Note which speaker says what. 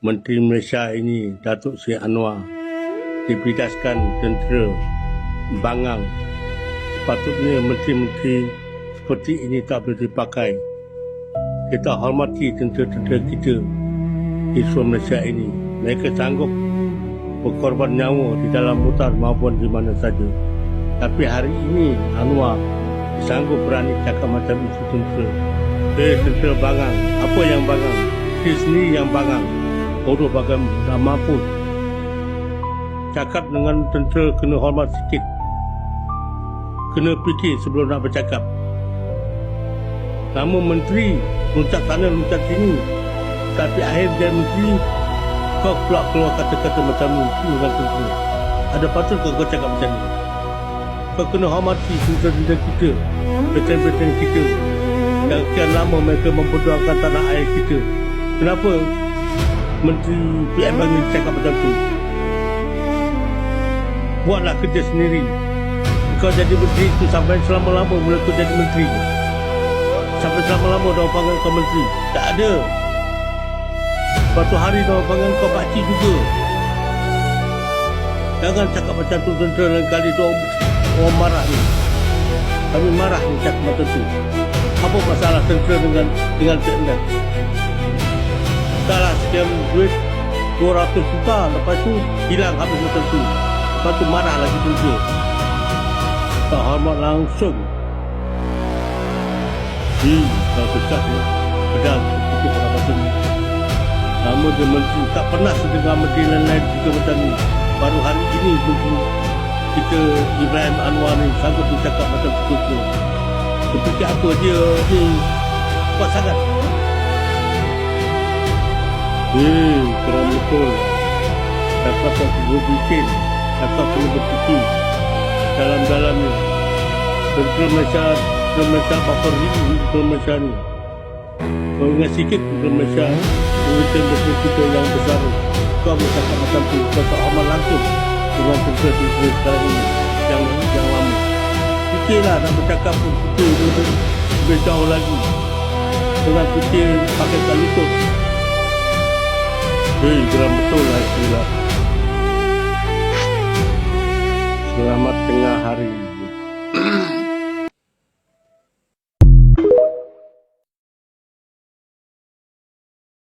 Speaker 1: Menteri Malaysia ini, Datuk Seri Anwar, dibidaskan tentera bangang. Sepatutnya menteri-menteri seperti ini tak boleh dipakai. Kita hormati tentera-tentera kita di seluruh Malaysia ini. Mereka sanggup berkorban nyawa di dalam hutan maupun di mana saja. Tapi hari ini Anwar sanggup berani cakap macam itu tentera. Tentera bangang. Apa yang bangang? Dia sendiri yang bangang. Bodoh bagai dah mampu. Cakap dengan tentera kena hormat sikit. Kena fikir sebelum nak bercakap. Nama menteri loncat sana loncat sini. Tapi akhir dia menteri, kau pula keluar kata-kata macam itu dengan tentera. Ada patut kau cakap macam ni? Kau kena hormati tentera kita, veteran-veteran kita yang sekian lama mereka memperjuangkan tanah air kita. Kenapa Menteri PM Bangi cakap macam tu? Buatlah kerja sendiri. Kau jadi menteri itu sampai selama-lama mula kau jadi menteri. Sampai selama-lama orang panggil kau menteri. Tak ada. Suatu hari orang panggil kau pakcik juga. Jangan cakap macam tu tentera lain kali tu orang marah ni. Kami marah ni cakap macam tu. Apa masalah tentera dengan TNN? Salah sekian duit 200 juta, lepas tu hilang habis macam tu. Lepas tu marah lagi tentera. Tak hormat langsung. Kalau dekat ni pedang tutup orang macam ni. Nama dia menteri, tak pernah sedengar menteri lain-lain juga macam ni. Baru hari ini kita Ibrahim Anwar ni sanggup bercakap macam tu. Seperti apa dia ni kuat sangat. Kurang betul. Cakap tak perlu bikin. Cakap perlu berfikir dalam-dalamnya. Tentera Malaysia bakal ribu tentera Malaysia ni. Kau ingat sikit tentera Malaysia, tentera kita yang besar. Kau bercakap macam tu, kau tak hormat langsung dengan tentera sekarang ini yang lama. Fikirlah nak bercakap pun fikir lebih jauh lagi. Jangan fikir pakai kat lutut. Geram betul lah itulah. Selamat tengah hari.